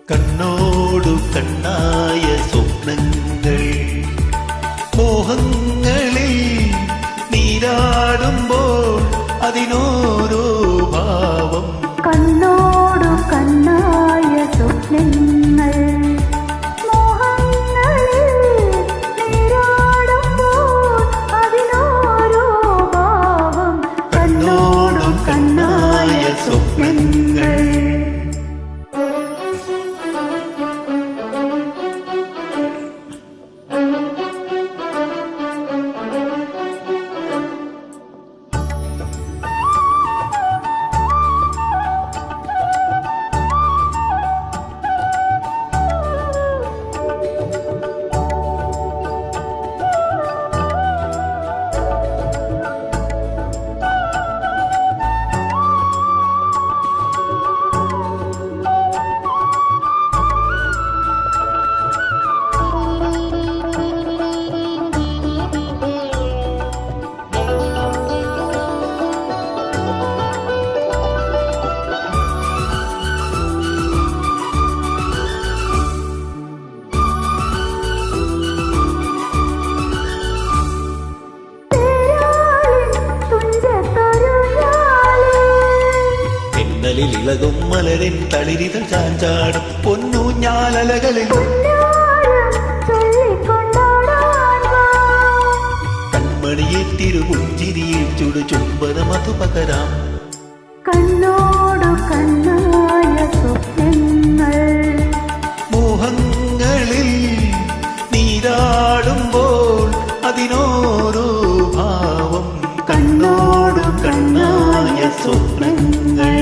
കണ്ണോടു കണ്ണായ സ്വപ്നങ്ങൾ മോഹങ്ങളിൽ നീരാടുമ്പോൾ അതിനോരോ ഭാവം. കണ്ണോടു കണ്ണായ സ്വപ്നങ്ങൾ മോഹങ്ങളിൽ നീരാടുമ്പോൾ അതിനോരോ ഭാവം. കണ്ണോടു കണ്ണായ സ്വപ്നങ്ങൾ ഇളകും മലരിൻ തളിരിതൾ ചാഞ്ചാടും പൊന്നൂഞ്ഞാലലകളിൽ കൺമണിയെ തിരുപുഞ്ചിരിയിൽ ചുടു ചുംബനം അതു പകരാം. കണ്ണോടു കണ്ണായ സ്വപ്നങ്ങൾ മോഹങ്ങളിൽ നീരാടുമ്പോൾ അതിനോരോ ഭാവം. കണ്ണോടു കണ്ണായ സ്വപ്നങ്ങൾ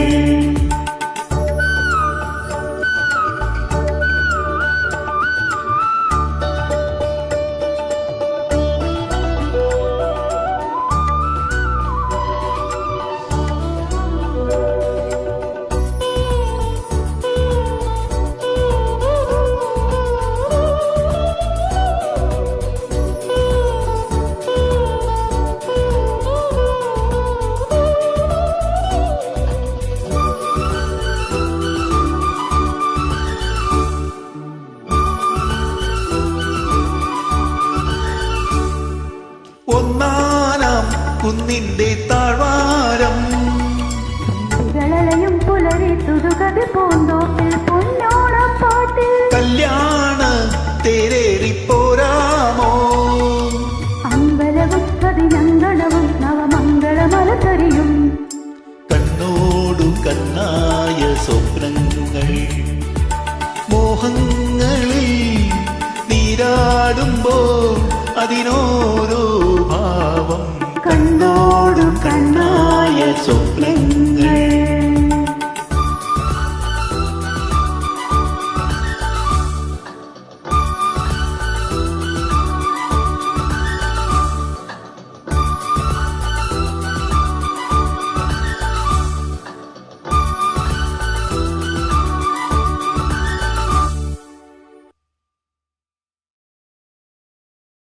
ഒന്നാനാം കുന്നിന്റെ താഴ്വാരം യും പുലരി തുതുകത് പൂന്തോപ്പിൽ പൊന്നോണപ്പാട്ടിൽ കല്യാണ തേരേറിപ്പോരാമോ. അമ്പലവും പതിനങ്കണവും നവമംഗളമലതരിയും. കണ്ണോടു കണ്ണായ സ്വപ്നങ്ങൾ മോഹങ്ങളിൽ നീരാടുമ്പോൾ അതിനോ